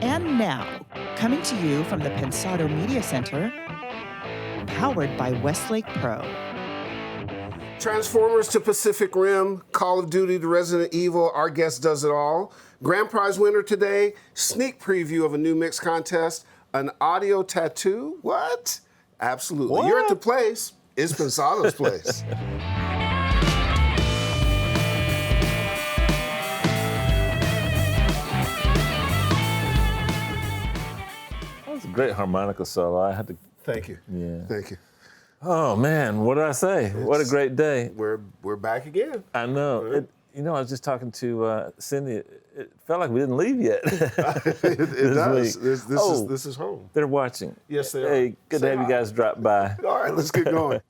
And now, coming to you from the Pensado Media Center, powered by Westlake Pro. Transformers to Pacific Rim, Call of Duty to Resident Evil, our guest does it all. Grand prize winner today, sneak preview of a new mix contest, an audio tattoo. What? Absolutely. What? You're at the place. It's Pensado's place. That was a great harmonica solo. I had to. Thank you. Yeah. Thank you. Oh man, what did I say? What a great day. We're back again. I know. Right. I was just talking to Cindy. It felt like we didn't leave yet. it does. This is home. They're watching. Yes, they are. Hey, good to have you guys drop by. All right, let's get going.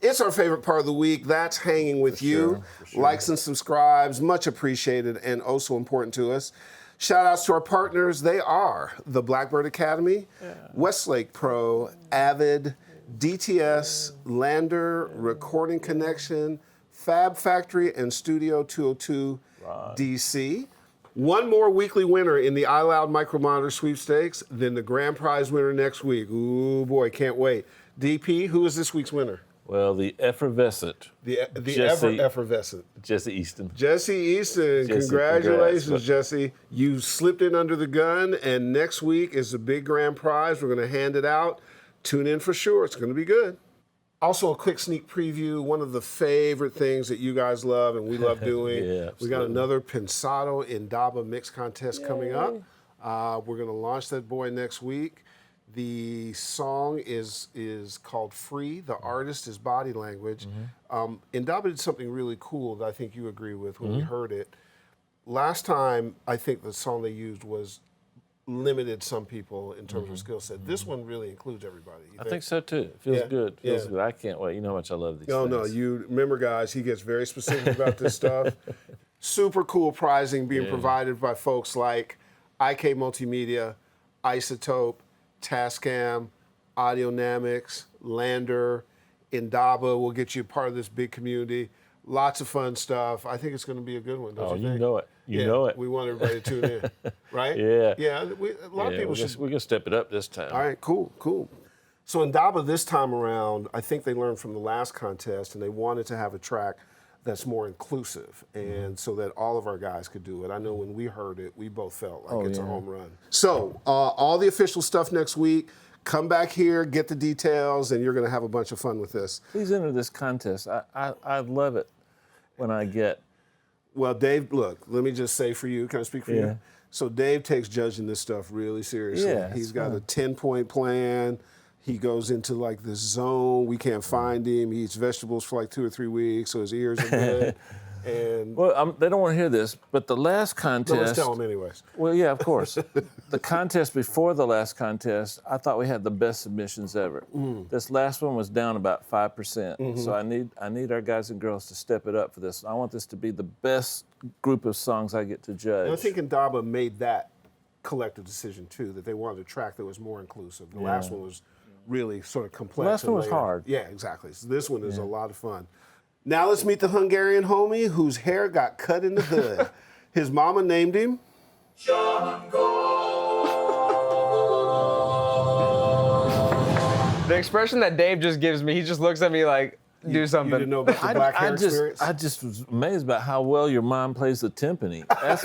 It's our favorite part of the week. That's hanging with you. Sure. Likes and subscribes, much appreciated and oh so important to us. Shout outs to our partners. They are the Blackbird Academy, Westlake Pro, Avid, DTS, Lander, Recording Connection, Fab Factory, and Studio 202 DC. One more weekly winner in the iLoud Micromonitor sweepstakes, then the grand prize winner next week. Ooh, boy, can't wait. DP, who is this week's winner? Well, the effervescent. The Jesse, effervescent. Jesse Easton. Jesse Easton, congratulations, Jesse. You slipped in under the gun, and next week is the big grand prize. We're going to hand it out. Tune in for sure. It's going to be good. Also, a quick sneak preview, one of the favorite things that you guys love and we love doing. We got another Pensado Indaba mix contest coming up. We're going to launch that boy next week. The song is called Free. The artist is Body Language. Indaba did something really cool that I think you agree with when we heard it. Last time, I think the song they used was limited some people in terms of skill set. This one really includes everybody. I think so too. It feels good. Feels good. I can't wait. You know how much I love these things. No, you remember, guys, he gets very specific about this stuff. Super cool prizing being provided by folks like IK Multimedia, Isotope, Tascam, Audionamics, Lander, Indaba will get you part of this big community. Lots of fun stuff. I think it's going to be a good one, don't you think? You know it. You know it. We want everybody to tune in, right? Yeah. Yeah, a lot of people should. We're going to step it up this time. All right, cool. So Indaba this time around, I think they learned from the last contest and they wanted to have a track that's more inclusive and so that all of our guys could do it. I know when we heard it, we both felt like it's a home run. So all the official stuff next week. Come back here, get the details, and you're going to have a bunch of fun with this. Please enter this contest. I love it when I get. Well, Dave, look, let me just say for you, can I speak for you? So Dave takes judging this stuff really seriously. Yeah, He's got a 10-point plan. He goes into like this zone. We can't find him. He eats vegetables for like 2 or 3 weeks, so his ears are good. And well, they don't want to hear this, but the last contest. No, let's tell them anyways. Well, yeah, of course. The contest before the last contest, I thought we had the best submissions ever. This last one was down about 5%. So I need our guys and girls to step it up for this. I want this to be the best group of songs I get to judge. And I think Indaba made that collective decision too, that they wanted a track that was more inclusive. The last one was really sort of complex. The last one was hard. Yeah, exactly. So this one is a lot of fun. Now let's meet the Hungarian homie whose hair got cut in the hood. His mama named him Django. The expression that Dave just gives me, he just looks at me like, do something. You didn't know about the black hair experience? I just was amazed about how well your mom plays the timpani. That's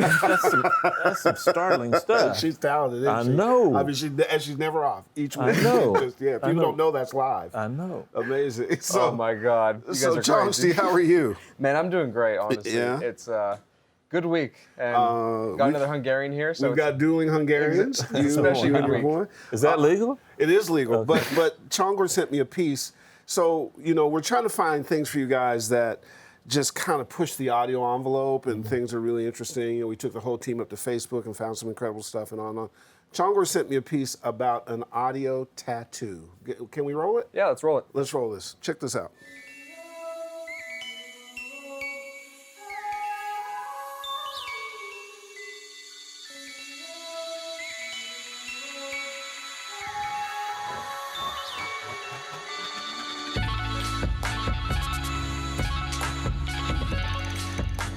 some startling stuff. She's talented, isn't she? I know. I mean, she's never off each week. I know. People don't know that's live. I know. Amazing. So, oh my God. You guys so are Chauncey, crazy. how are you? Man, I'm doing great, honestly. Yeah? It's a good week. And got another Hungarian here. So We've got dueling Hungarians. Especially You and good your week. boy. Is that legal? It is legal, but Chongor sent me a piece. So, we're trying to find things for you guys that just kind of push the audio envelope and things are really interesting. We took the whole team up to Facebook and found some incredible stuff and on and on. Chongor sent me a piece about an audio tattoo. Can we roll it? Yeah, let's roll it. Let's roll this. Check this out.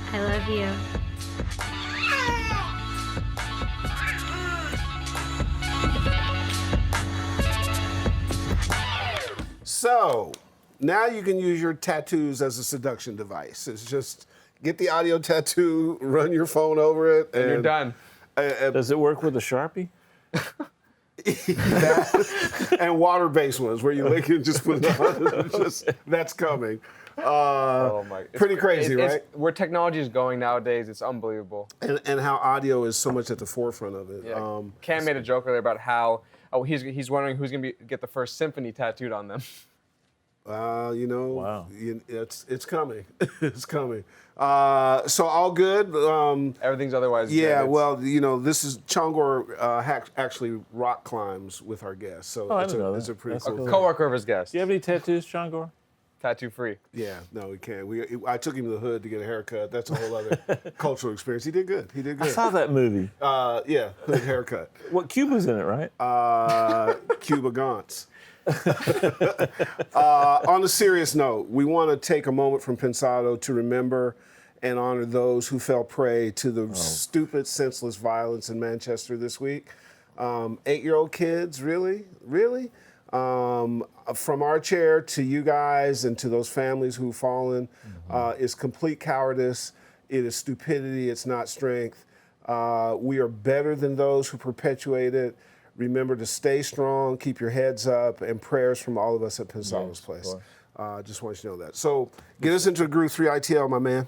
I love you. So now you can use your tattoos as a seduction device. It's just get the audio tattoo, run your phone over it, And you're done. Does it work with a Sharpie? And water-based ones where you lick it and just put it on. That's coming. Oh my! Pretty crazy, right? Where technology is going nowadays, it's unbelievable. And how audio is so much at the forefront of it. Yeah. Cam made a joke earlier about how he's wondering who's gonna get the first symphony tattooed on them. Wow. It's coming. It's coming. So all good. Everything's otherwise. Yeah, good. well, this is Chongor actually rock climbs with our guests, so I didn't know it's that. a pretty That's cool cool. thing. Coworker of his guest. Do you have any tattoos, Chongor? Tattoo free. Yeah, no, we can't. I took him to the hood to get a haircut. That's a whole other cultural experience. He did good. I saw that movie. Yeah, hood haircut. What, Cuba's in it, right? Cuba Gaunt's. On a serious note, we want to take a moment from Pensado to remember and honor those who fell prey to the stupid, senseless violence in Manchester this week. 8-year-old kids, really? From our chair to you guys and to those families who've fallen, is complete cowardice. It is stupidity. It's not strength. We are better than those who perpetuate it. Remember to stay strong, keep your heads up, and prayers from all of us at Pensado's Place. Just want you to know that. So get us into the Groove 3 ITL, my man.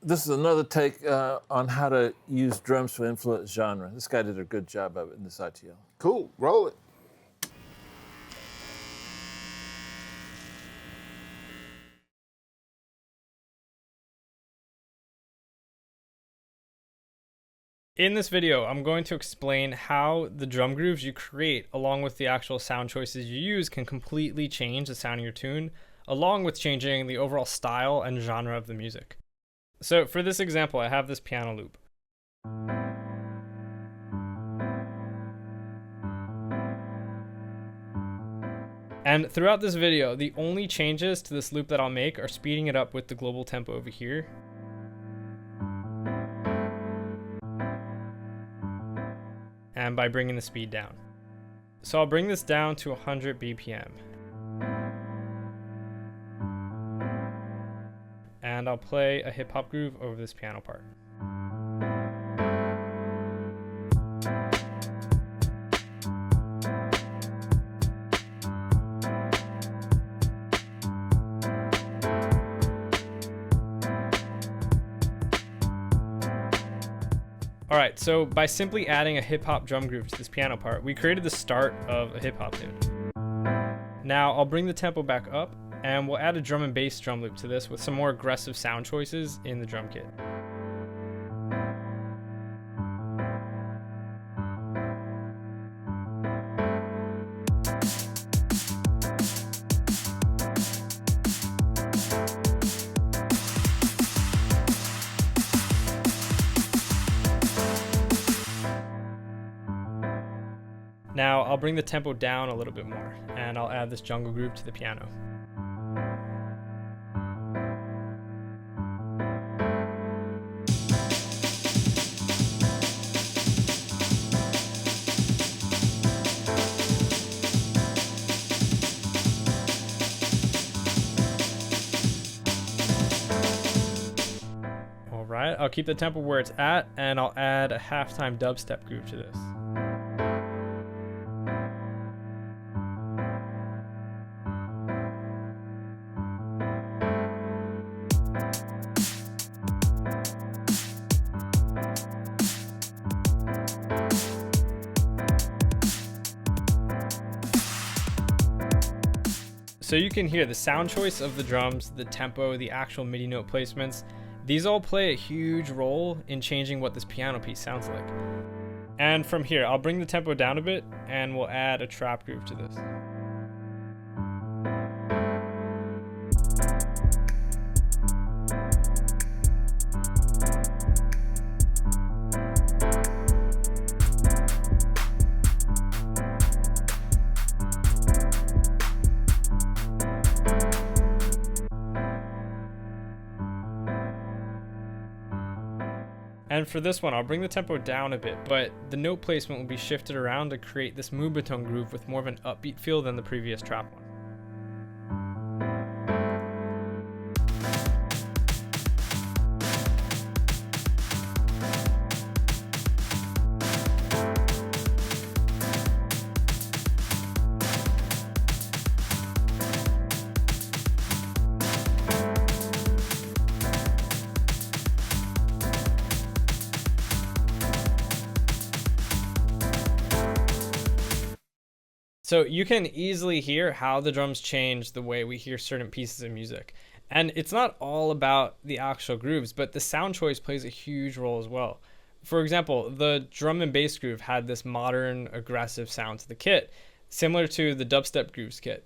This is another take on how to use drums to influence genre. This guy did a good job of it in this ITL. Cool, roll it. In this video, I'm going to explain how the drum grooves you create along with the actual sound choices you use can completely change the sound of your tune, along with changing the overall style and genre of the music. So for this example, I have this piano loop. And throughout this video, the only changes to this loop that I'll make are speeding it up with the global tempo over here, and by bringing the speed down. So I'll bring this down to 100 BPM. And I'll play a hip hop groove over this piano part. Alright, so by simply adding a hip-hop drum groove to this piano part, we created the start of a hip-hop tune. Now I'll bring the tempo back up, and we'll add a drum and bass drum loop to this with some more aggressive sound choices in the drum kit. Now I'll bring the tempo down a little bit more, and I'll add this jungle groove to the piano. Alright, I'll keep the tempo where it's at, and I'll add a halftime dubstep groove to this. So you can hear the sound choice of the drums, the tempo, the actual MIDI note placements. These all play a huge role in changing what this piano piece sounds like. And from here, I'll bring the tempo down a bit, and we'll add a trap groove to this. And for this one, I'll bring the tempo down a bit, but the note placement will be shifted around to create this moobaton groove with more of an upbeat feel than the previous trap one. So you can easily hear how the drums change the way we hear certain pieces of music. And it's not all about the actual grooves, but the sound choice plays a huge role as well. For example, the drum and bass groove had this modern, aggressive sound to the kit, similar to the dubstep grooves kit,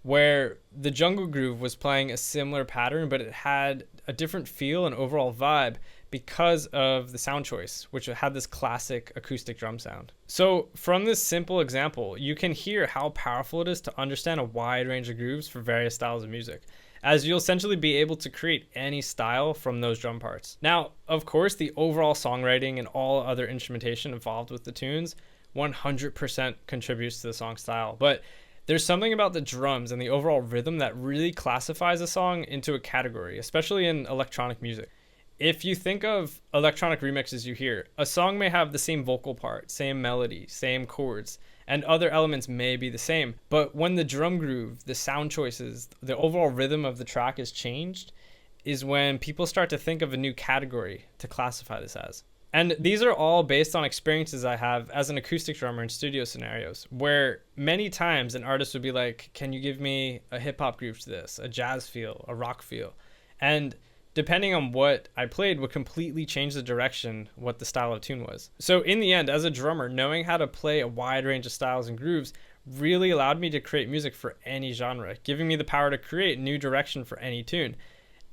where the jungle groove was playing a similar pattern, but it had a different feel and overall vibe because of the sound choice, which had this classic acoustic drum sound. So from this simple example, you can hear how powerful it is to understand a wide range of grooves for various styles of music, as you'll essentially be able to create any style from those drum parts. Now, of course, the overall songwriting and all other instrumentation involved with the tunes 100% contributes to the song style, but there's something about the drums and the overall rhythm that really classifies a song into a category, especially in electronic music. If you think of electronic remixes you hear, a song may have the same vocal part, same melody, same chords, and other elements may be the same. But when the drum groove, the sound choices, the overall rhythm of the track is changed, is when people start to think of a new category to classify this as. And these are all based on experiences I have as an acoustic drummer in studio scenarios, where many times an artist would be like, can you give me a hip hop groove to this, a jazz feel, a rock feel? And depending on what I played would completely change the direction what the style of tune was. So in the end, as a drummer, knowing how to play a wide range of styles and grooves really allowed me to create music for any genre, giving me the power to create new direction for any tune.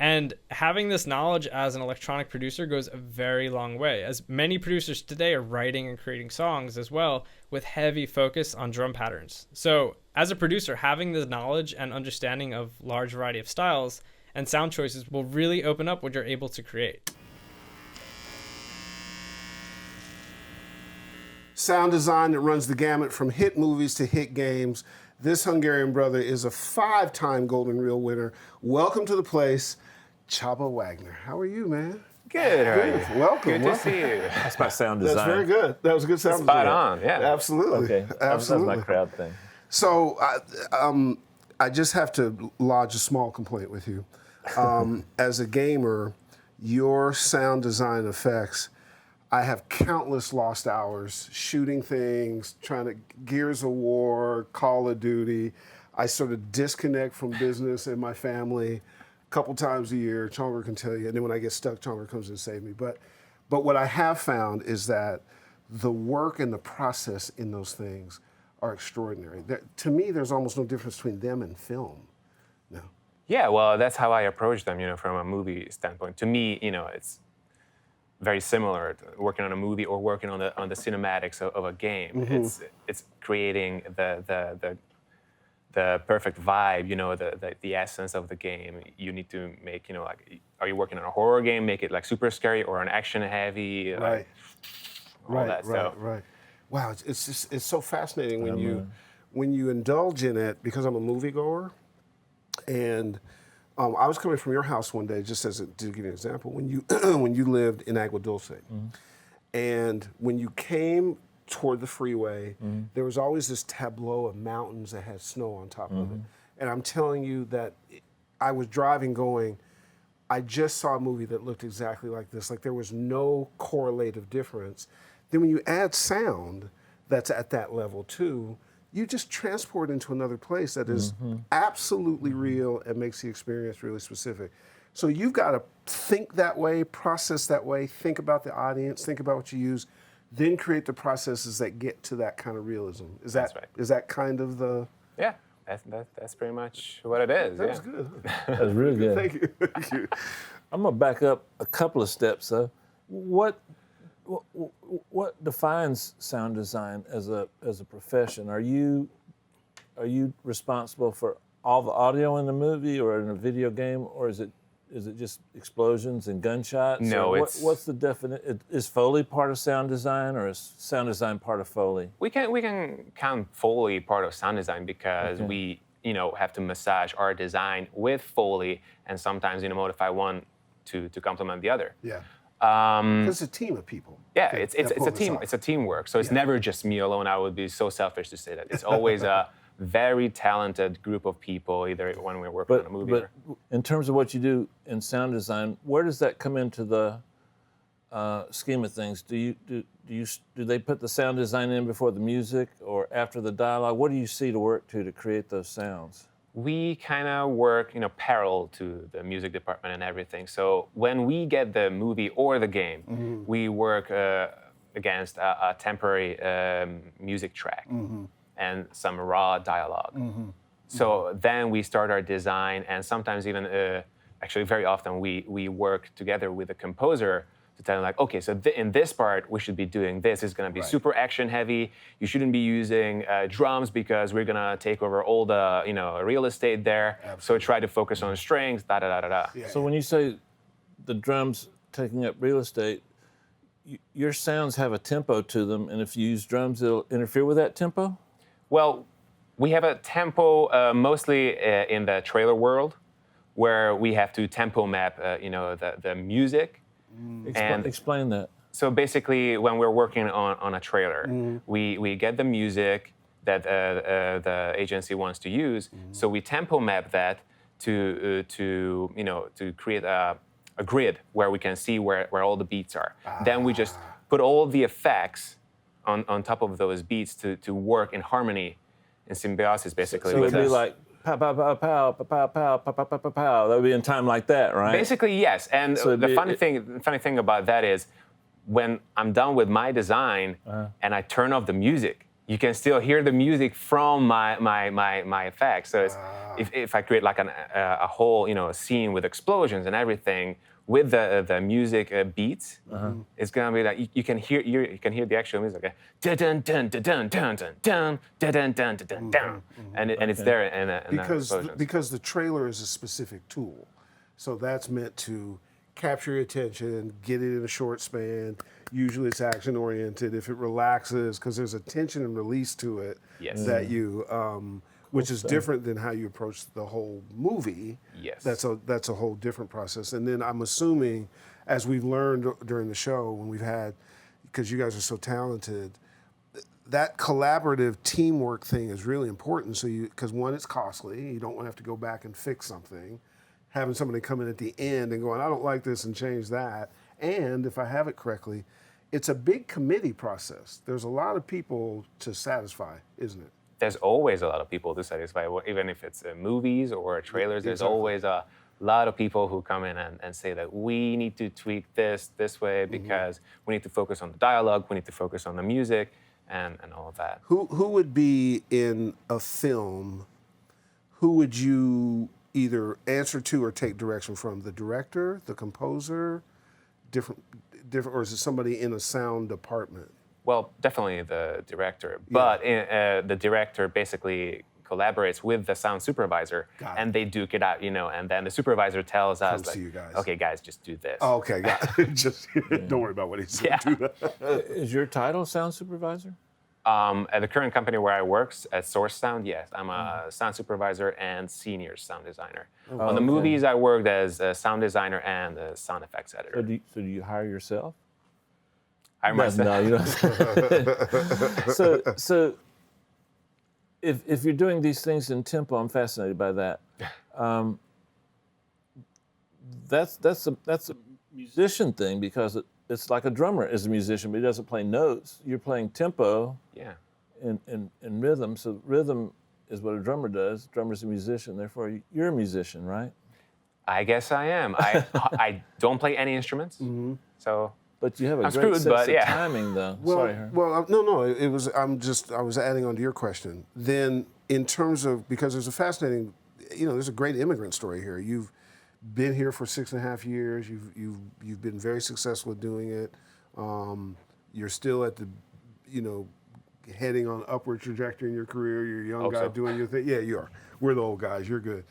And having this knowledge as an electronic producer goes a very long way, as many producers today are writing and creating songs as well with heavy focus on drum patterns. So as a producer, having the knowledge and understanding of large variety of styles and sound choices will really open up what you're able to create. Sound design that runs the gamut from hit movies to hit games. This Hungarian brother is a 5-time Golden Reel winner. Welcome to the place, Csaba Wagner. How are you, man? Good. How are you? Welcome. Good to see you. That's my sound design. That's very good. That was a good sound Spot design. on, yeah. Absolutely. Okay, Absolutely. that's my crowd thing. So I just have to lodge a small complaint with you. As a gamer, your sound design effects, I have countless lost hours shooting things, trying to Gears of War, Call of Duty. I sort of disconnect from business and my family a couple times a year. Chonga can tell you. And then when I get stuck, Chonga comes and saves me. But what I have found is that the work and the process in those things are extraordinary. To me, there's almost no difference between them and film. No. Yeah, well, that's how I approach them, from a movie standpoint. To me, it's very similar to working on a movie or working on the cinematics of a game. Mm-hmm. It's creating the perfect vibe, the essence of the game. You need to make, are you working on a horror game? Make it like super scary, or an action heavy, right, all that stuff. Right. Wow, it's so fascinating when you indulge in it, because I'm a moviegoer, and I was coming from your house one day, just to give you an example, when you lived in Agua Dulce, and when you came toward the freeway, there was always this tableau of mountains that had snow on top of it, and I'm telling you that I was driving going, I just saw a movie that looked exactly like this. Like, there was no correlative difference. Then when you add sound that's at that level too, you just transport into another place that is absolutely real and makes the experience really specific. So you've got to think that way, process that way, think about the audience, think about what you use, then create the processes that get to that kind of realism. That's right. Is that kind of the... Yeah, that's pretty much what it is. That was good. That was really good. Thank you. Thank you. I'm gonna back up a couple of steps. What defines sound design as a profession? Are you responsible for all the audio in the movie or in a video game, or is it Is it just explosions and gunshots? No, what's the definition? Is Foley part of sound design, or is sound design part of Foley? We can count Foley part of sound design because we have to massage our design with Foley and sometimes modify one to complement the other. Yeah. It's a team of people. Yeah, it's a team. It's a teamwork. So it's never just me alone. I would be so selfish to say that. It's always a very talented group of people, either when we're working on a movie. But in terms of what you do in sound design, where does that come into the scheme of things? Do they put the sound design in before the music or after the dialogue? What do you see to work to create those sounds? We kind of work, parallel to the music department and everything. So when we get the movie or the game, we work against a temporary music track and some raw dialogue. So then we start our design, and sometimes even, actually very often, we work together with the composer to tell them, like, okay, so in this part, we should be doing this. It's gonna be super action heavy. You shouldn't be using drums because we're gonna take over all the real estate there. Absolutely. So try to focus on strings, da-da-da-da-da. Yeah. So when you say the drums taking up real estate, your sounds have a tempo to them, and if you use drums, it'll interfere with that tempo? Well, we have a tempo mostly in the trailer world, where we have to tempo map, the music. Explain that. So basically, when we're working on a trailer, we get the music that the agency wants to use. So we tempo map that to create a grid where we can see where all the beats are. Then we just put all the effects on top of those beats to work in harmony, in symbiosis, basically. So it'd be like pow, pow, pow, pow, pow, pow, pow, pow, pow, pow, pow. That would be in time like that, right? Basically, yes. And so the funny thing about that is, when I'm done with my design and I turn off the music, you can still hear the music from my effects. So if I create like a whole scene with explosions and everything with the music beats, it's gonna be like you can hear the actual music. Okay? Dun dun dun dun dun dun dun dun dun dun dun, and it's there because the trailer is a specific tool, so that's meant to capture your attention, get it in a short span. Usually it's action oriented. If it relaxes, because there's a tension and release to it that you, which is different than how you approach the whole movie. Yes. That's a whole different process. And then I'm assuming, as we've learned during the show, when we've had, because you guys are so talented, that collaborative teamwork thing is really important. So because one, it's costly. You don't want to have to go back and fix something. Having somebody come in at the end and going, I don't like this and change that. And if I have it correctly, it's a big committee process. There's a lot of people to satisfy, isn't it? There's always a lot of people to satisfy, even if it's movies or trailers. There's always a lot of people who come in and say that we need to tweak this way because we need to focus on the dialogue, we need to focus on the music, and all of that. Who would be in a film, who would you either answer to or take direction from? The director, the composer, different, or is it somebody in a sound department? Well, definitely the director, but the director basically collaborates with the sound supervisor, and they duke it out, and then the supervisor tells us, like, okay, guys, just do this. Oh, okay, got it. Just don't worry about what he said. Yeah. Is your title sound supervisor? At the current company where I work, at Source Sound, yes, I'm a sound supervisor and senior sound designer. On the movies, I worked as a sound designer and a sound effects editor. So do you hire yourself? Hire myself? No, you don't. So if you're doing these things in tempo, I'm fascinated by that. That's a musician thing, because it's like a drummer is a musician, but he doesn't play notes. You're playing tempo in rhythm. So rhythm is what a drummer does. Drummer's a musician, therefore you're a musician, right? I guess I am. I don't play any instruments, so. But you have a great sense of timing, though. Well, Sorry, Herb. well, no. It was. I was adding on to your question. Then, in terms of, because there's a fascinating, there's a great immigrant story here. You've been here for 6.5 years. You've been very successful at doing it. You're still at the, heading on upward trajectory in your career. You're a young guy doing your thing. Yeah, you are. We're the old guys. You're good.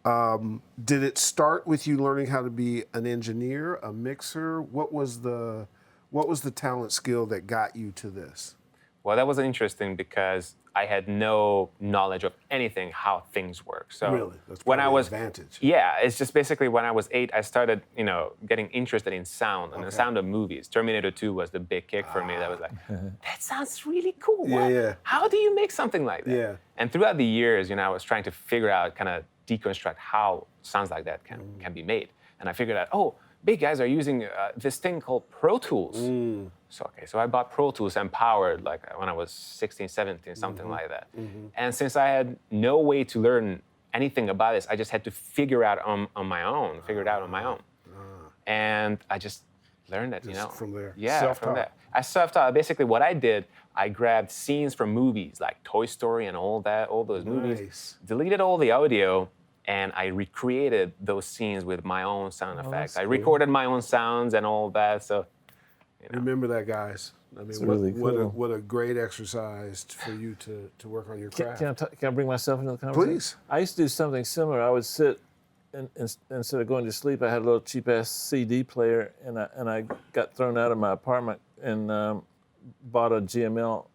Did it start with you learning how to be an engineer, a mixer? What was the talent skill that got you to this? Well, that was interesting because I had no knowledge of anything, how things work. So Really? That's when probably I an was advantage. Yeah, it's just basically when I was 8, I started, getting interested in sound and the sound of movies. Terminator 2 was the big kick for me. That was like, that sounds really cool. Yeah, What? yeah. How do you make something like that? Yeah. And throughout the years, I was trying to figure out, kind of deconstruct how sounds like that can be made. And I figured out, oh, big guys are using this thing called Pro Tools. So I bought Pro Tools Empowered like when I was 16, 17, something like that. And since I had no way to learn anything about this, I just had to figure it out on my own. And I just learned it, Just from there. Yeah, Self-taught. from there. I self-taught. Basically what I did, I grabbed scenes from movies like Toy Story and all those movies, Nice. deleted all the audio, and I recreated those scenes with my own sound effects. I cool. recorded my own sounds and all that. So, Remember that, guys. I mean, really cool. what a great exercise for you to work on your craft. Can I bring myself into the conversation? Please. I used to do something similar. I would sit, and instead of going to sleep, I had a little cheap-ass CD player, and I got thrown out of my apartment and bought a GML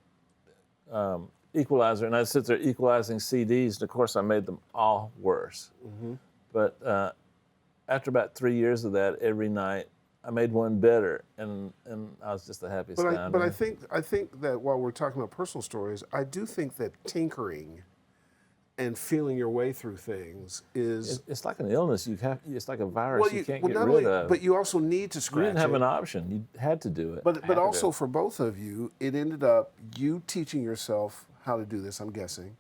equalizer, and I'd sit there equalizing CDs, and of course I made them all worse. But after about 3 years of that, every night, I made one better, and I was just the happiest guy. But I think that while we're talking about personal stories, I do think that tinkering and feeling your way through things is it's like an illness. It's like a virus you can't get not rid only, of. but you also need to You scratch didn't have it. an option. You had to do it. But also for both of you, it ended up you teaching yourself how to do this, I'm guessing,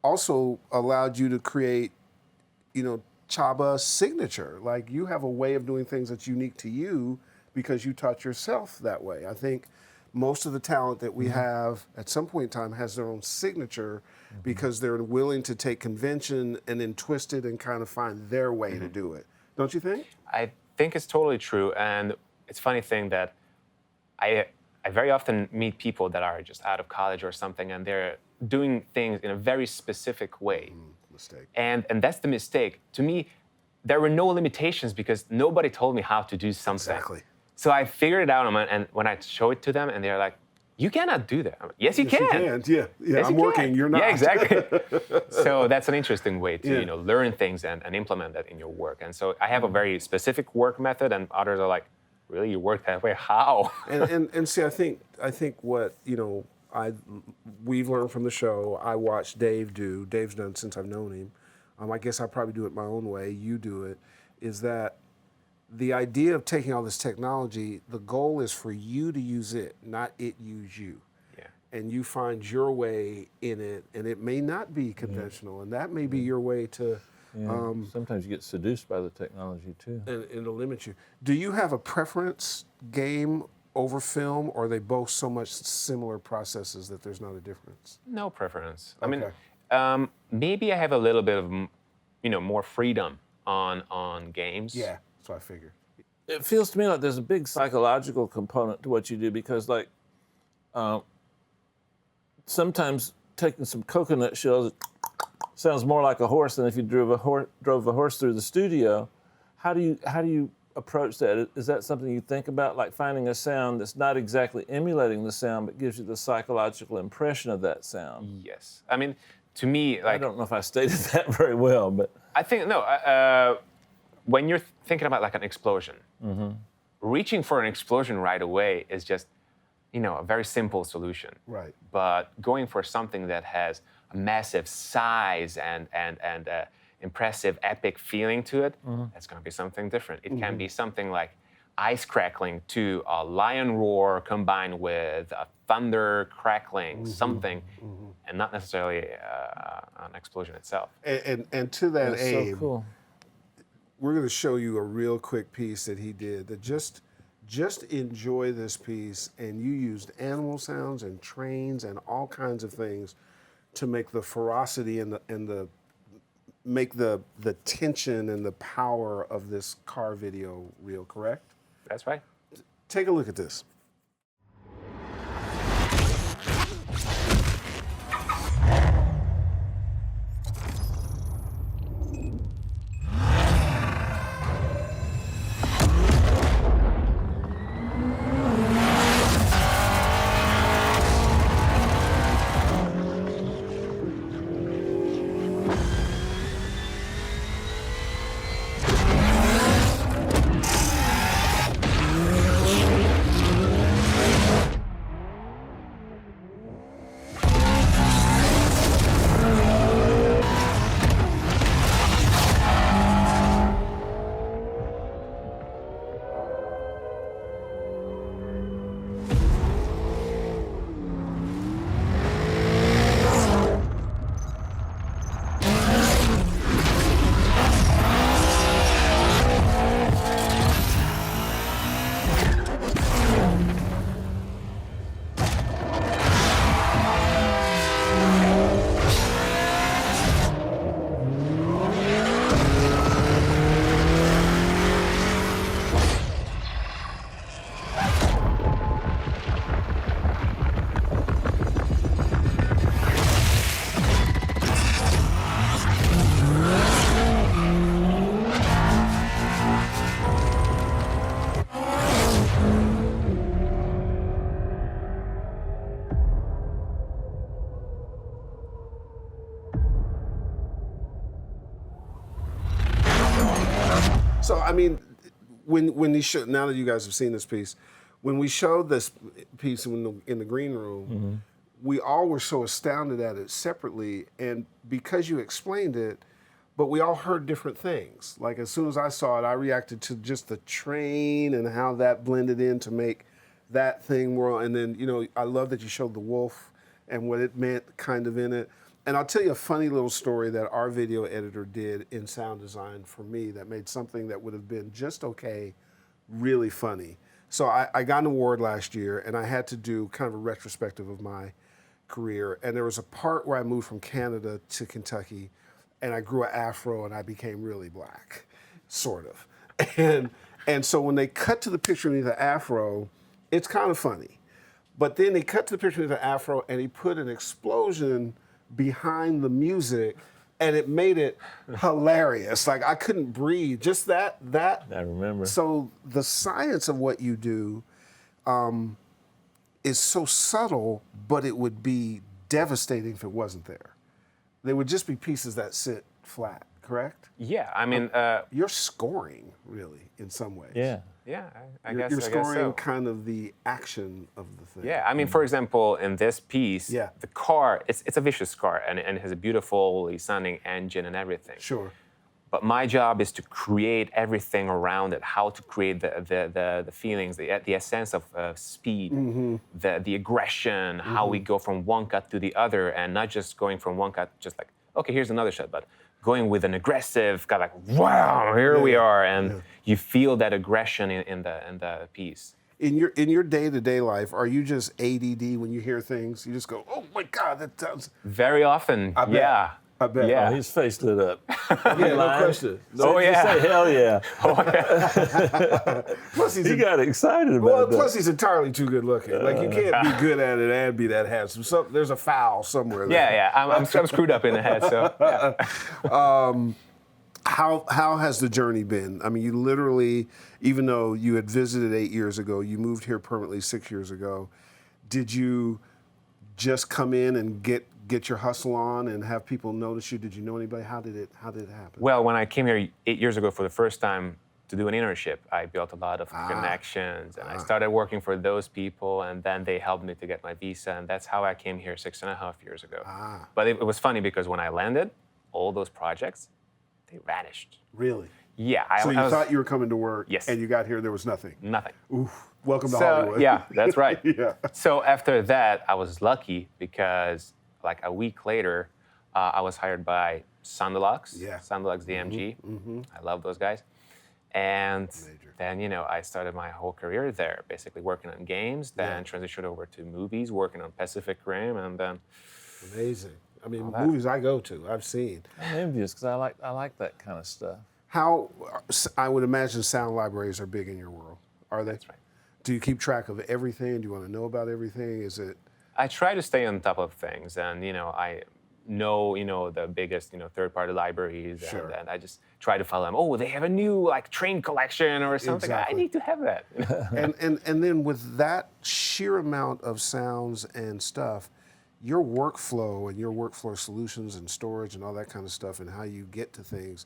also allowed you to create, Csaba's signature. Like you have a way of doing things that's unique to you because you taught yourself that way. I think most of the talent that we have at some point in time has their own signature because they're willing to take convention and then twist it and kind of find their way to do it. Don't you think? I think it's totally true. And it's a funny thing that I very often meet people that are just out of college or something, and they're doing things in a very specific way. Mistake. And that's the mistake. To me, there were no limitations because nobody told me how to do something. Exactly. So I figured it out, and when I show it to them, and they're like, "You cannot do that." I'm like, yes, you Yes, can. you can. Yeah. Yes, I'm you working. can. You're not. Yeah, exactly. So that's an interesting way to Yeah. learn things and implement that in your work. And so I have a very specific work method, and others are like, "Really, you work that way? How?" and see, I think what we've learned from the show. I watched Dave do. Dave's done since I've known him. I guess I probably do it my own way. You do it. Is that the idea of taking all this technology? The goal is for you to use it, not it use you. Yeah. And you find your way in it, and it may not be conventional, and that may be your way to. Sometimes you get seduced by the technology too. And it'll limit you. Do you have a preference, game over film, or are they both so much similar processes that there's not a difference? No preference. Okay. I mean, maybe I have a little bit of, more freedom on games. Yeah, that's what I figured. It feels to me like there's a big psychological component to what you do because, like, sometimes taking some coconut shells sounds more like a horse than if you drove a horse through the studio. How do you approach that? Is that something you think about, like finding a sound that's not exactly emulating the sound but gives you the psychological impression of that sound? Yes. I mean, to me, like, I don't know if I stated that very well, but I think when you're thinking about like an explosion, reaching for an explosion right away is just, a very simple solution. Right. But going for something that has a massive size and impressive, epic feeling to it, that's going to be something different. It can be something like ice crackling to a lion roar combined with a thunder crackling, something, and not necessarily an explosion itself. And to that that's aim, so cool. we're going to show you a real quick piece that he did that just enjoy this piece, and you used animal sounds and trains and all kinds of things to make the ferocity and the make the tension and the power of this car video real, correct? That's right. Take a look at this. So I mean, when you show, now that you guys have seen this piece, when we showed this piece in the green room, we all were so astounded at it separately, and because you explained it, but we all heard different things. Like as soon as I saw it, I reacted to just the train and how that blended in to make that thing world. And then, you know, I love that you showed the wolf and what it meant kind of in it. And I'll tell you a funny little story that our video editor did in sound design for me that made something that would have been just okay really funny. So I got an award last year, and I had to do kind of a retrospective of my career. And there was a part where I moved from Canada to Kentucky, and I grew an afro, and I became really black, sort of. And so when they cut to the picture of the afro, it's kind of funny. But then they cut to the picture of the afro, and he put an explosion behind the music, and it made it hilarious. Like I couldn't breathe. Just that. I remember. So the science of what you do is so subtle, but it would be devastating if it wasn't there. They would just be pieces that sit flat, correct? Yeah, I mean, You're scoring, really, in some ways. Yeah. yeah, I You're guess scoring so. kind of the action of the thing. Yeah, I mean, for example, in this piece, Yeah. the car, it's a vicious car, and it has a beautifully sounding engine and everything. Sure. But my job is to create everything around it, how to create the feelings, the essence of speed, the aggression, how we go from one cut to the other, and not just going from one cut, just like, okay, here's another shot, but going with an aggressive, kind of like, wow, here we are, and you feel that aggression in the piece. In your day-to-day life, are you just ADD when you hear things? You just go, oh my God, that sounds... Very often, I bet. yeah. I bet. Yeah. Oh, his face lit up. Yeah, no question. Oh, yeah. Say hell yeah. Plus He got excited about Well, that. plus he's entirely too good looking. Like you can't be good at it and be that handsome. So there's a foul somewhere there. Yeah, I'm screwed up in the head, so yeah. How has the journey been? I mean, you literally, even though you had visited 8 years ago, you moved here permanently 6 years ago. Did you just come in and get your hustle on and have people notice you? Did you know anybody? How did it happen? Well, when I came here 8 years ago for the first time to do an internship, I built a lot of connections, and I started working for those people, and then they helped me to get my visa, and that's how I came here 6.5 years ago. But it was funny because when I landed, all those projects, they vanished. Really? Yeah. So I you was, thought you were coming to work, Yes. and you got here, there was nothing. nothing. Oof. Welcome to So, Hollywood. yeah, that's right. Yeah. So after that, I was lucky because like a week later, I was hired by Sound Deluxe, Yeah. Sound Deluxe DMG. I love those guys. And then, I started my whole career there, basically working on games, then transitioned over to movies, working on Pacific Rim, and then... Amazing. I mean, movies I go to, I've seen. I'm envious because I like that kind of stuff. How, I would imagine sound libraries are big in your world, are they? That's right. Do you keep track of everything? Do you want to know about everything? Is it? I try to stay on top of things, and I know the biggest third-party libraries, Sure. and I just try to follow them. Oh, they have a new train collection or something. Exactly. I need to have that. And then with that sheer amount of sounds and stuff, your workflow and your workflow solutions and storage and all that kind of stuff and how you get to things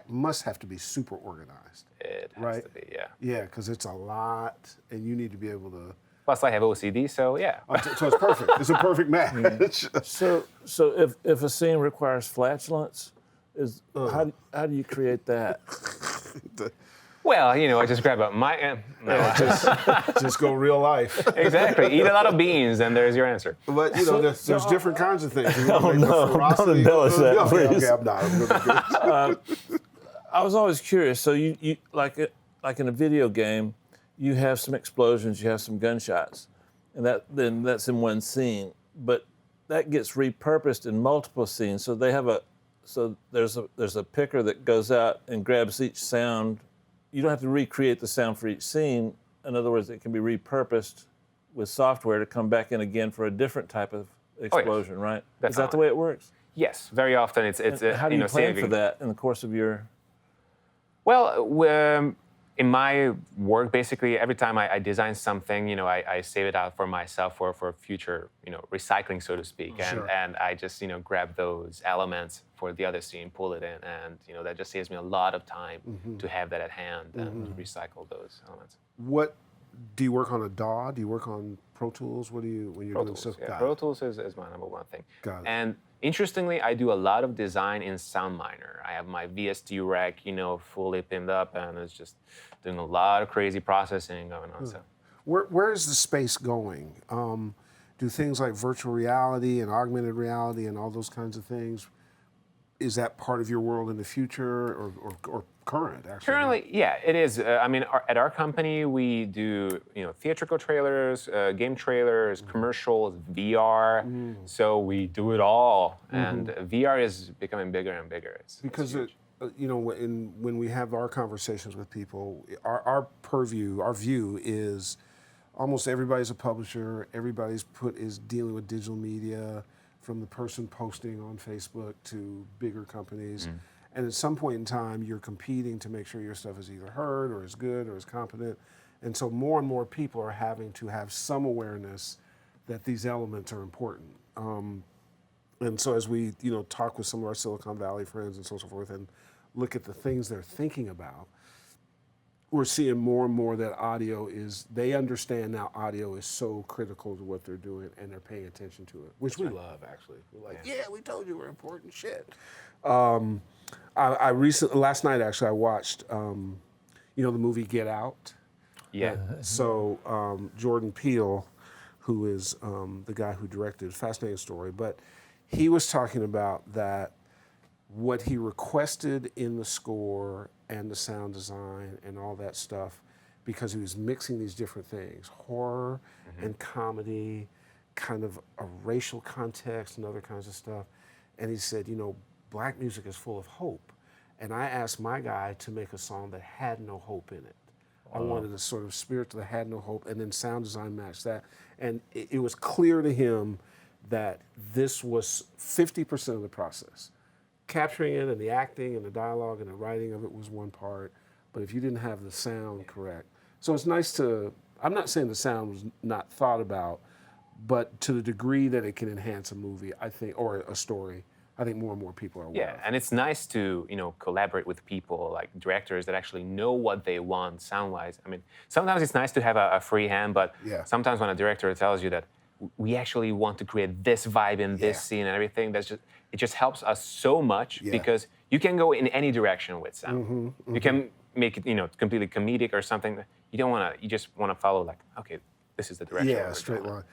must have to be super organized. It has Right. to be, yeah. Yeah, because it's a lot, and you need to be able to. Plus, I have OCD, so yeah. So it's perfect. It's a perfect match. So if a scene requires flatulence, how do you create that? Well, I just grab up my... no, Just go real life. exactly. Eat a lot of beans, and there's your answer. But there's different kinds of things. You Oh, make the no, ferocity don't embellish go- that, okay, please. Okay, I'm not. I'm gonna do I was always curious. So you like in a video game, you have some explosions, you have some gunshots, and that's in one scene. But that gets repurposed in multiple scenes. So there's a picker that goes out and grabs each sound. You don't have to recreate the sound for each scene. In other words, it can be repurposed with software to come back in again for a different type of explosion, right? Is that the way it works? Yes, very often it's How do you plan saving. for that in the course of your... Well, in my work, basically, every time I design something, I save it out for myself for future, recycling, so to speak. And I just, grab those elements for the other scene, pull it in, and, that just saves me a lot of time to have that at hand and recycle those elements. What, do you work on a DAW? Do you work on Pro Tools? What do you, when you're Pro doing Tools, stuff? Pro Tools is my number one thing. Got it. And interestingly, I do a lot of design in Sound Miner. I have my VST rack, fully pinned up, and it's just doing a lot of crazy processing going on. So, where is the space going? Do things like virtual reality and augmented reality and all those kinds of things, is that part of your world in the future or current, actually? Currently, yeah, it is. At our company, we do theatrical trailers, game trailers, commercials, VR. So we do it all, and VR is becoming bigger and bigger. Because when we have our conversations with people, our purview, our view is almost everybody's a publisher. Everybody's is dealing with digital media, from the person posting on Facebook to bigger companies. And at some point in time, you're competing to make sure your stuff is either heard or is good or is competent. And so more and more people are having to have some awareness that these elements are important. And so as we talk with some of our Silicon Valley friends and so forth and look at the things they're thinking about, we're seeing more and more that they understand now audio is so critical to what they're doing, and they're paying attention to it, which we love, actually. We're like, yeah, we told you we're important shit. Last night, actually, I watched, the movie Get Out. Yeah. So Jordan Peele, who is the guy who directed, fascinating story, but he was talking about that what he requested in the score and the sound design and all that stuff, because he was mixing these different things, horror and comedy, kind of a racial context and other kinds of stuff. And he said, black music is full of hope. And I asked my guy to make a song that had no hope in it. I wanted a sort of spirit that had no hope, and then sound design matched that. And it was clear to him that this was 50% of the process. Capturing it and the acting and the dialogue and the writing of it was one part, but if you didn't have the sound correct. So it's nice I'm not saying the sound was not thought about, but to the degree that it can enhance a movie, I think, or a story, I think more and more people are aware of. And it's nice to, collaborate with people like directors that actually know what they want sound-wise. Sometimes it's nice to have a free hand, but sometimes when a director tells you that we actually want to create this vibe in this scene and everything, it just helps us so much because you can go in any direction with sound. You can make it, completely comedic or something. You don't want to. You just want to follow okay, this is the direction. Yeah, straight line.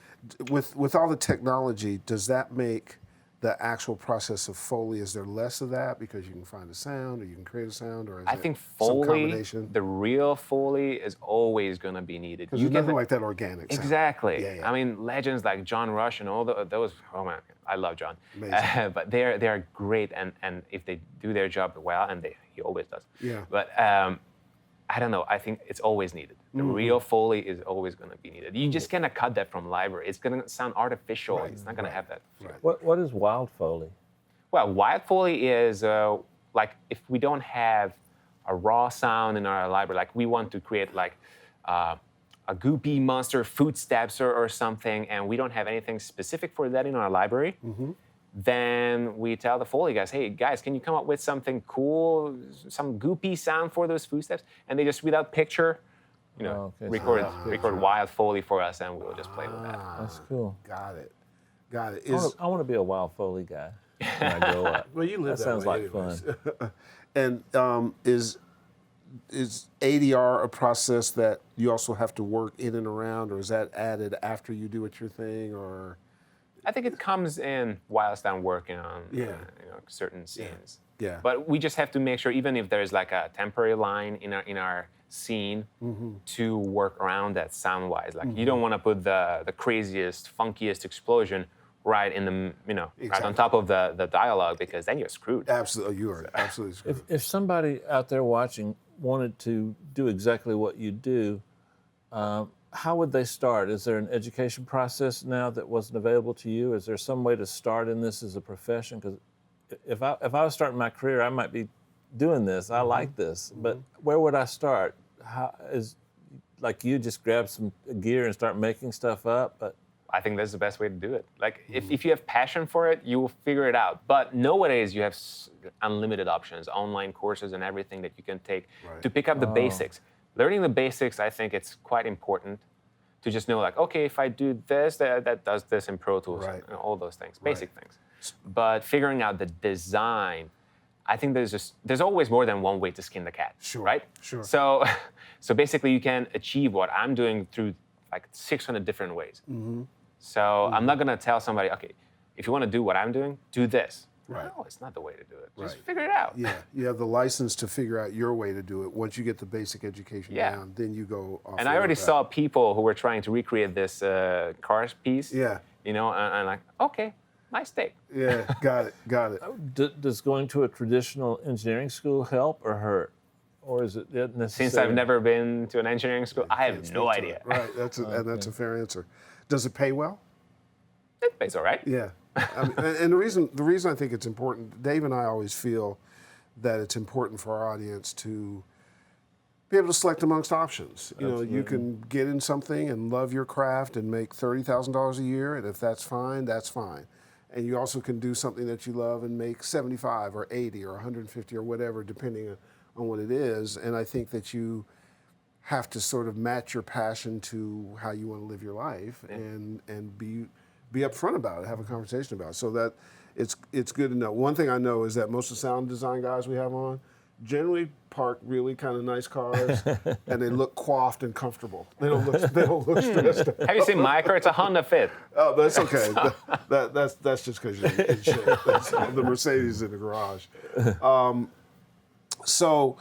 With all the technology, does that make the actual process of Foley, is there less of that because you can find a sound or you can create a sound, or is I think Foley, the real Foley, is always going to be needed. Because there's nothing like that organic sound. Exactly. Yeah. Legends like John Rush and all those, oh man, I love John. Amazing. But they're great, and if they do their job well, and he always does. Yeah. But I don't know, I think it's always needed. The real Foley is always going to be needed. You just cannot cut that from library. It's going to sound artificial. It's not going to have that. What is wild Foley? Well, wild Foley is if we don't have a raw sound in our library, we want to create a goopy monster footsteps or something, and we don't have anything specific for that in our library, then we tell the Foley guys, hey guys, can you come up with something cool, some goopy sound for those footsteps? And they just, without picture, record wild Foley for us, and we'll just play with that. That's cool. Got it. I want to be a wild Foley guy when I grow up. Well, you live that sounds way like anyways. fun. And is ADR a process that you also have to work in and around, or is that added after you do your thing, or? I think it comes in whilst I'm working on certain scenes. Yeah. But we just have to make sure, even if there's a temporary line in our scene, to work around that sound-wise. You don't want to put the craziest, funkiest explosion right in the right on top of the dialogue, because then you're screwed. Absolutely, you are absolutely screwed. If somebody out there watching wanted to do exactly what you do, how would they start? Is there an education process now that wasn't available to you? Is there some way to start in this as a profession? Because if I was starting my career, I might be doing this. I like this, but where would I start? how is like you just grab some gear and start making stuff up? But I think that's the best way to do it. Like, if you have passion for it, you will figure it out. But nowadays, you have unlimited options, online courses and everything that you can take to pick up the basics. Learning the basics, I think it's quite important to just know, like, okay, if I do this, that does this in Pro Tools, and all those things, basic things. But figuring out the design, I think there's always more than one way to skin the cat, right? Sure. So basically, you can achieve what I'm doing through like 600 different ways. So I'm not gonna tell somebody, okay, if you want to do what I'm doing, do this. Right. No, it's not the way to do it. Just figure it out. Yeah, you have the license to figure out your way to do it. Once you get the basic education down, then you go off. And I already saw people who were trying to recreate this cars piece. Yeah. You know, and like, okay, nice take. Yeah, got it. Does going to a traditional engineering school help or hurt? Or is it necessary? Since I've never been to an engineering school, I have no idea. Right, and that's a fair answer. Does it pay well? It pays all right. Yeah. I mean, and the reason I think it's important, Dave and I always feel that it's important for our audience to be able to select amongst options. You know, you can get in something and love your craft and make $30,000 a year, and if that's fine, that's fine. And you also can do something that you love and make 75 or 80 or 150 or whatever, depending on what it is. And I think that you have to sort of match your passion to how you want to live your life and be upfront about it, have a conversation about it. So that it's good to know. One thing I know is that most of the sound design guys we have on generally park really kind of nice cars and they look coiffed and comfortable. They don't look stressed out. Have you seen my car? It's a Honda Fit. Oh, that's okay. That's just because you're in shape. That's the Mercedes in the garage. So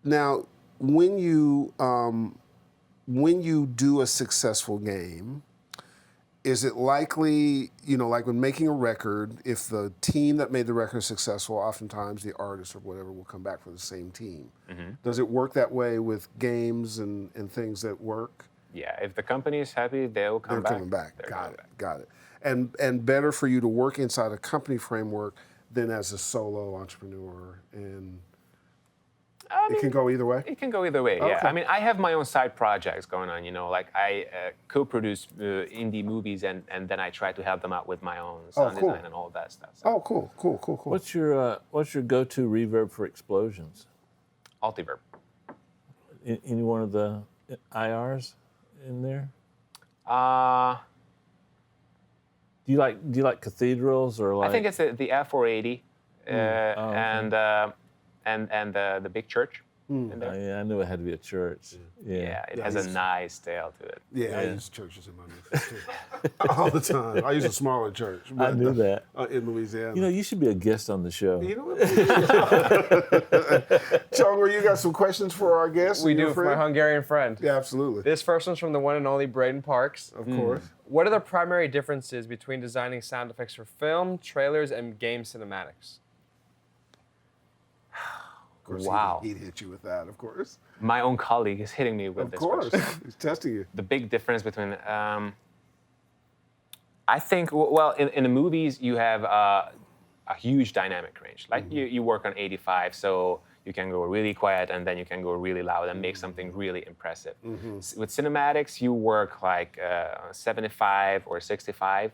now, when you do a successful game, is it likely, you know, like when making a record, if the team that made the record is successful, oftentimes the artist or whatever will come back for the same team. Does it work that way with games and things that work? Yeah, if the company is happy, they'll come back. They're coming back. Got it. And better for you to work inside a company framework than as a solo entrepreneur. And it can go either way? It can go either way, yeah. Okay. I mean, I have my own side projects going on, you know, like I co-produce indie movies and then I try to help them out with my own sound design and all of that stuff. So. Oh, cool. What's your go-to reverb for explosions? Altiverb. Any one of the IRs in there? Do you like cathedrals or like? I think it's the F480 and the big church. In there. Yeah, I knew it had to be a church. Yeah, it has a nice tail to it. Yeah, I use churches in my music too. All the time. I use a smaller church. I knew that. In Louisiana. You know, you should be a guest on the show. You know what? Chongo, you got some questions for our guests? We do, for my Hungarian friend. Yeah, absolutely. This first one's from the one and only Braden Parks. Of course. What are the primary differences between designing sound effects for film, trailers, and game cinematics? Of course, Wow. He'd hit you with that, of course. My own colleague is hitting me with this question. Of course. He's testing you. The big difference between, I think, well, in the movies, you have a huge dynamic range. Like you work on 85, so you can go really quiet and then you can go really loud and make something really impressive. With cinematics, you work like 75 or 65.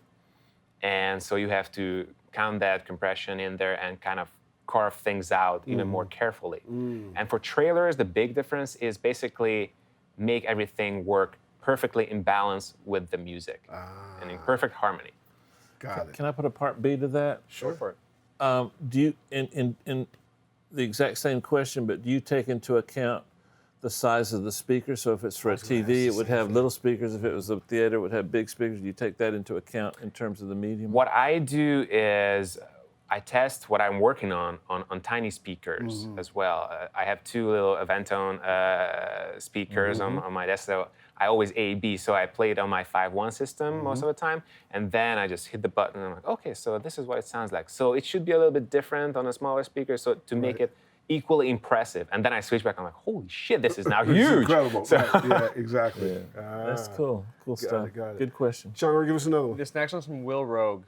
And so you have to count that compression in there and kind of carve things out even more carefully. And for trailers, the big difference is basically make everything work perfectly in balance with the music and in perfect harmony. Got it. Can I put a part B to that? Sure. For it. Do you, in the exact same question, but do you take into account the size of the speaker? So if it's for a TV, it would have little speakers. If it was a theater, it would have big speakers. Do you take that into account in terms of the medium? What I do is I test what I'm working on tiny speakers as well. I have two little Aventone speakers on my desk. So I always A/B, so I play it on my 5.1 system most of the time, and then I just hit the button and I'm like, okay, so this is what it sounds like. So it should be a little bit different on a smaller speaker, so to make it equally impressive. And then I switch back, I'm like, holy shit, this is now huge. It's incredible. So, yeah, exactly. That's cool. Cool stuff. Got it. Good question. Chongo, give us another one. This next one's from Will Rogue.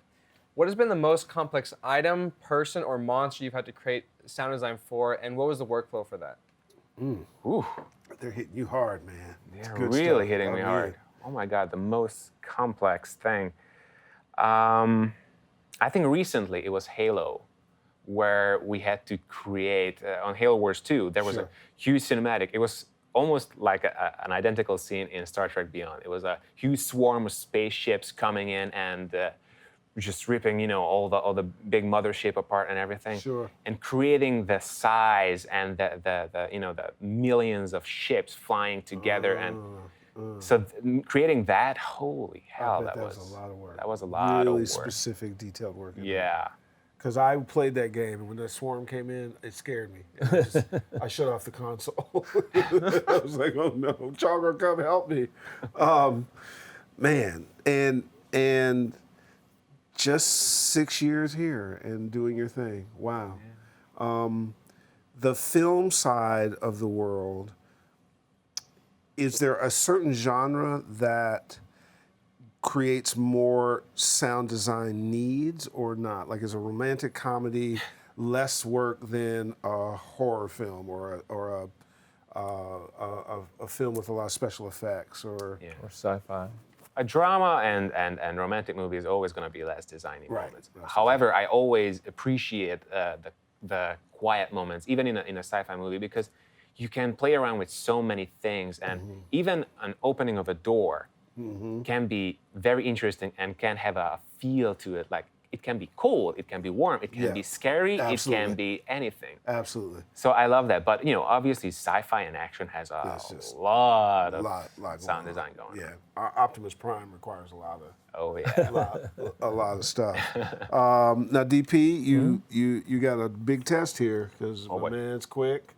What has been the most complex item, person, or monster you've had to create sound design for, and what was the workflow for that? Ooh, They're hitting you hard, man. It's they're good really stuff. hitting me I hard. mean, Oh my God, the most complex thing. I think recently it was Halo, where we had to create, on Halo Wars 2, there was a Sure. huge cinematic. It was almost like an identical scene in Star Trek Beyond. It was a huge swarm of spaceships coming in and just ripping, all the big mothership apart and everything. Sure. And creating the size and the millions of ships flying together and so creating that, holy hell, bet that was a lot of work. That was a lot really of work. specific, detailed work. Yeah. Because I played that game, and when that swarm came in, it scared me. And I shut off the console. I was like, "Oh no, Chogger, come help me!" Man, and just 6 years here and doing your thing. Wow. The film side of the world. Is there a certain genre that creates more sound design needs or not? Like, is a romantic comedy less work than a horror film or a film with a lot of special effects or Or sci-fi. A drama and romantic movie is always going to be less designy Right. moments. That's However, I always appreciate the quiet moments, even in a sci-fi movie, because you can play around with so many things, and even an opening of a door can be very interesting and can have a feel to it. Like, it can be cold, it can be warm, it can be scary, Absolutely. it can be anything. Absolutely. So I love that. But obviously, sci-fi and action has a It's just lot of lot sound going design on. going on. Yeah, Optimus Prime requires a lot of Oh yeah. a lot of stuff. Now, DP, you got a big test here because my boy. man's quick.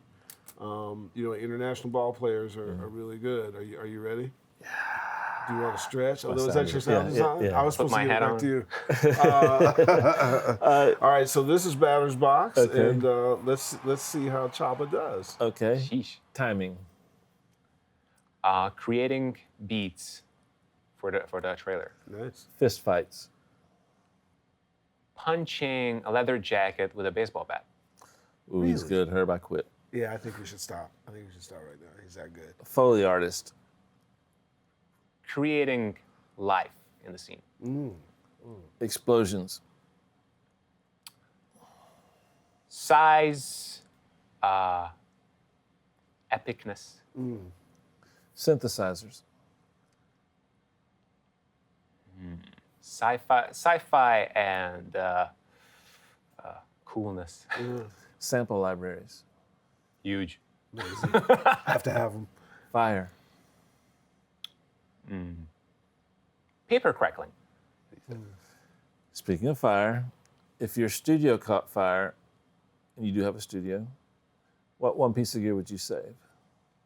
International ball players are really good. Are you ready? Yeah. Do you want to stretch? Oh, was that your sound design? yeah. I was supposed my to get hat back on. to you. All right, so this is batter's box, and let's see how Chaba does. Okay. Sheesh. Timing. Creating beats for the trailer. Nice. Fist fights. Punching a leather jacket with a baseball bat. Ooh, he's Really? good. Herb, I quit. Yeah, I think we should stop. I think we should stop right now. He's that good. Foley artist. Creating life in the scene. Explosions. Size, epicness. Synthesizers. Sci-fi and coolness. Sample libraries. Huge. Have to have them. Fire. Paper crackling. Speaking of fire, if your studio caught fire, and you do have a studio, what one piece of gear would you save?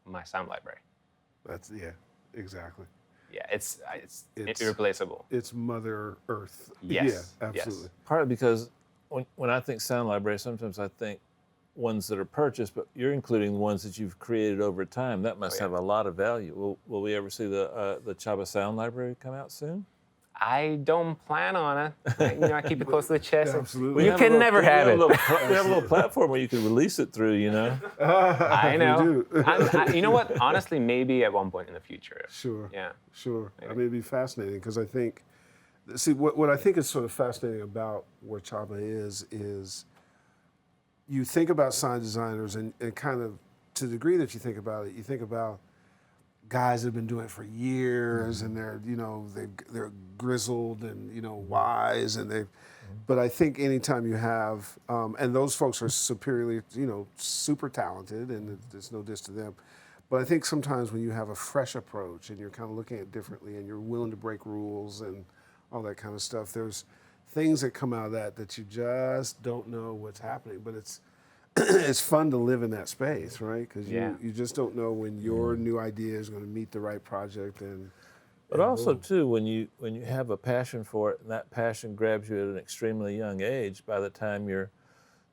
My sound library. That's exactly. Yeah, it's It's- irreplaceable. It's Mother Earth. Yes, Yeah, yes. absolutely. Partly because when I think sound library, sometimes I think ones that are purchased, but you're including ones that you've created over time. That must have a lot of value. Will we ever see the Csaba Sound Library come out soon? I don't plan on it. I keep it close to the chest. Absolutely. You can never have it. We have a little platform where you can release it through, I know. do. You know what? Honestly, maybe at one point in the future. Sure. Yeah. Sure. I mean, it'd be fascinating because I think, what I think is sort of fascinating about where Csaba is you think about sound designers and kind of to the degree that you think about it, you think about guys that have been doing it for years and they're grizzled and wise and but I think anytime you have and those folks are superiorly super talented and there's no diss to them, but I think sometimes when you have a fresh approach and you're kind of looking at it differently and you're willing to break rules and all that kind of stuff, there's things that come out of that you just don't know what's happening, but it's it's fun to live in that space, right? Because you just don't know when your new idea is going to meet the right project But also too, when you have a passion for it and that passion grabs you at an extremely young age, by the time you're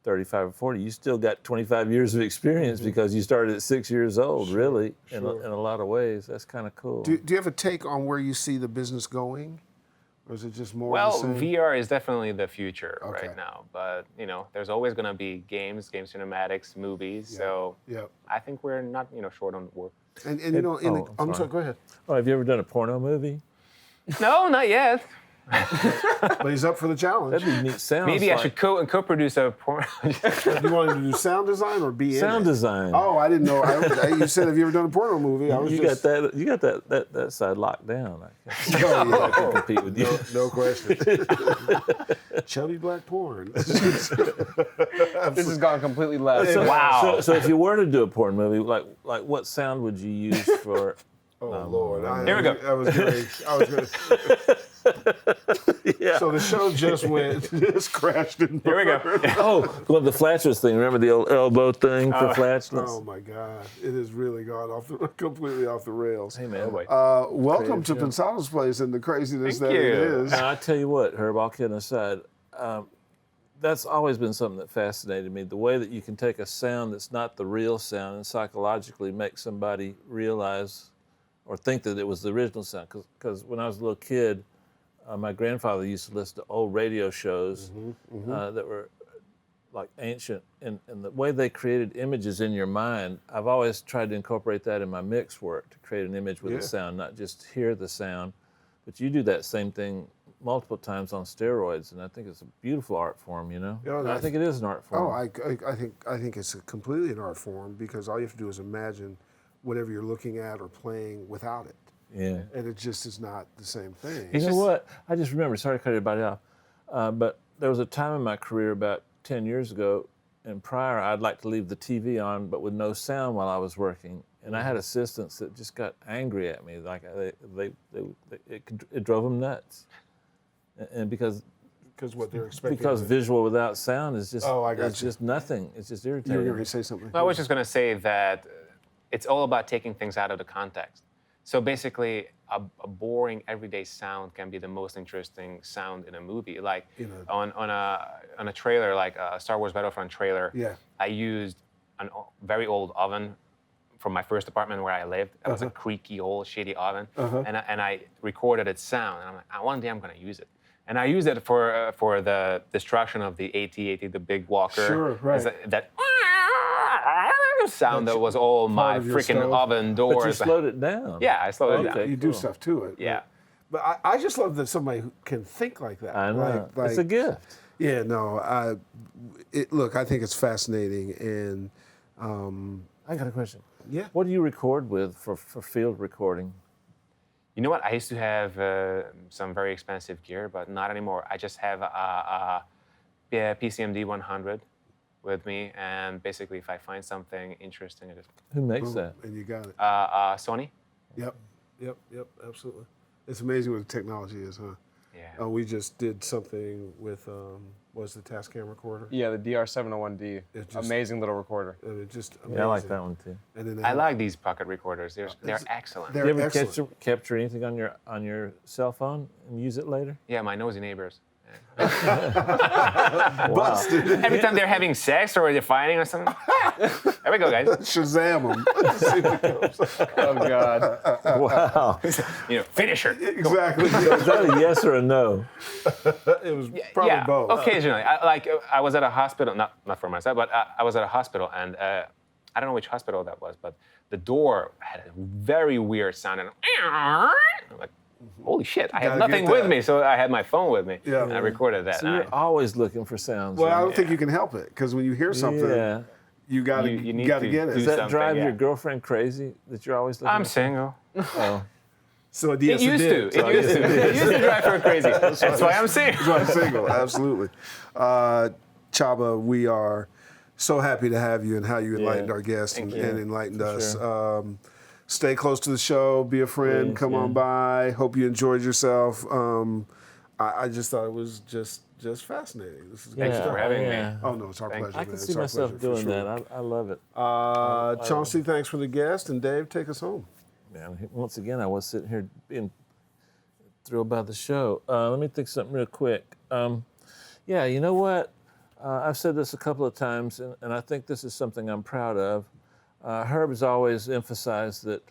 35 or 40, you still got 25 years of experience because you started at 6 years old, really, in a lot of ways. That's kind of cool. Do you have a take on where you see the business going Or is it just more Well, of the same? VR is definitely the future Okay. right now, but there's always going to be games, game cinematics, movies. So Yep. I think we're not short on work. And I'm I'm sorry. sorry, go ahead. Oh, have you ever done a porno movie? No, not yet. But he's up for the challenge. That'd be neat. Sounds Maybe I like should co-produce a porn. You wanted to do sound design or be in sound it? design. Oh, I didn't know. You said, have you ever done a porno movie? I was you just... got that side locked down. I can't Oh, yeah. compete with you. No question. Chubby black porn. This has gone completely left. Wow. So if you were to do a porn movie, like what sound would you use for? Oh, Lord. Here we go. I was going Yeah. So the show just crashed and Here we go. Oh, well, the flatulence thing. Remember the old elbow thing for flatulence? Oh, my God. It has really gone completely off the rails. Hey, man. Welcome to Creative, Pensado's Place and the craziness Thank that it you. is. Now, I tell you what, Herb, all kidding aside, that's always been something that fascinated me. The way that you can take a sound that's not the real sound and psychologically make somebody realize or think that it was the original sound. Because when I was a little kid, my grandfather used to listen to old radio shows that were like ancient. And the way they created images in your mind, I've always tried to incorporate that in my mix work, to create an image with a sound, not just hear the sound. But you do that same thing multiple times on steroids, and I think it's a beautiful art form, Yeah, And I think it is an art form. I think it's completely an art form because all you have to do is imagine whatever you're looking at or playing without it. Yeah. And it just is not the same thing. You know what? I just remember, sorry to cut everybody off, but there was a time in my career about 10 years ago, and prior, I'd like to leave the TV on, but with no sound while I was working. And I had assistants that just got angry at me. Like, it drove them nuts. And because what they're expecting. Because visual without sound is just, I got it's you. just nothing. It's just You irritating. were going to say something. I was just going to say that it's all about taking things out of the context. So basically, a boring everyday sound can be the most interesting sound in a movie. Like on a trailer, like a Star Wars Battlefront trailer, I used a very old oven from my first apartment where I lived. It was a creaky, old, shitty oven, and I recorded its sound. And I'm like, one day I'm going to use it. And I used it for the destruction of the AT-AT, the big walker. Sure, right. That sound that was all my freaking oven doors. But you slowed it down. Yeah, I slowed it down. You do stuff to it. Yeah. But I just love that somebody who can think like that. I know. Like, it's a gift. Yeah, no. Look, I think it's fascinating, and I got a question. Yeah. What do you record with for field recording? You know what? I used to have some very expensive gear, but not anymore. I just have a PCMD 100 with me, and basically, if I find something interesting, I just Who makes that? and you got it. Sony. Yep, absolutely. It's amazing what the technology is, huh? Yeah. We just did something with what's the Tascam recorder? Yeah, the DR701D. It's just- Amazing little recorder. And it just amazing. Yeah, I like that one too. And then they I have- like these pocket recorders. They're excellent. They're You ever excellent. capture anything on your cell phone and use it later? Yeah, my nosy neighbors. Wow. Every time they're having sex or they're fighting or something. There we go, guys. Shazam them. Oh, God. Wow. Finish her. Exactly. Is that a yes or a no? It was probably both. Occasionally. I was at a hospital, not for myself, but I was at a hospital, and I don't know which hospital that was, but the door had a very weird sound, and I'm like, holy shit, I had Gotta nothing get with that. me, so I had my phone with me, Yeah. and I recorded that. So you're always looking for sounds. Well, I right? don't think you can help it because when you hear something, Yeah. you gotta You need gotta to get do it. Does that something, drive yeah. your girlfriend crazy that you're always looking I'm at- single. Oh. So It used to. It used to. It used to drive her crazy. That's why I'm single. That's why I'm single. Absolutely. Csaba, we are so happy to have you and how you enlightened our guests and enlightened us. Sure. Stay close to the show. Be a friend. Please, Come on by. Hope you enjoyed yourself. I just thought it was just fascinating. This is Thanks great for stuff. having me. Oh no, it's our pleasure. I man. can It's see our myself pleasure, for doing sure. that. I love it. Chauncey, thanks for the guest, and Dave, take us home. Man, once again, I was sitting here being thrilled by the show. Let me think something real quick. Yeah, you know what? I've said this a couple of times, and I think this is something I'm proud of. Herb has always emphasized that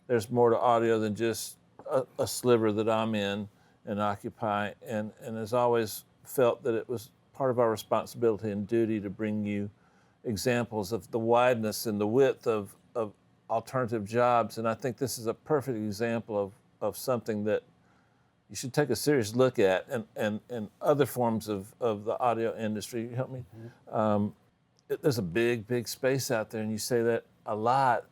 there's more to audio than just a sliver that I'm in. and occupy, and has always felt that it was part of our responsibility and duty to bring you examples of the wideness and the width of alternative jobs. And I think this is a perfect example of something that you should take a serious look at, and other forms of the audio industry. You help me? There's a big space out there, and you say that a lot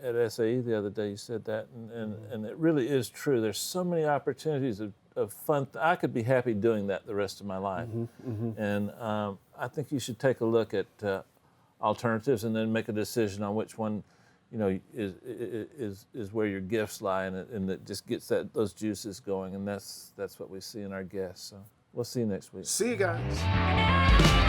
at SAE the other day. You said that, and it really is true. There's so many opportunities of fun. I could be happy doing that the rest of my life. And I think you should take a look at alternatives and then make a decision on which one, is where your gifts lie, and it just gets those juices going. And that's what we see in our guests. So we'll see you next week. See you guys.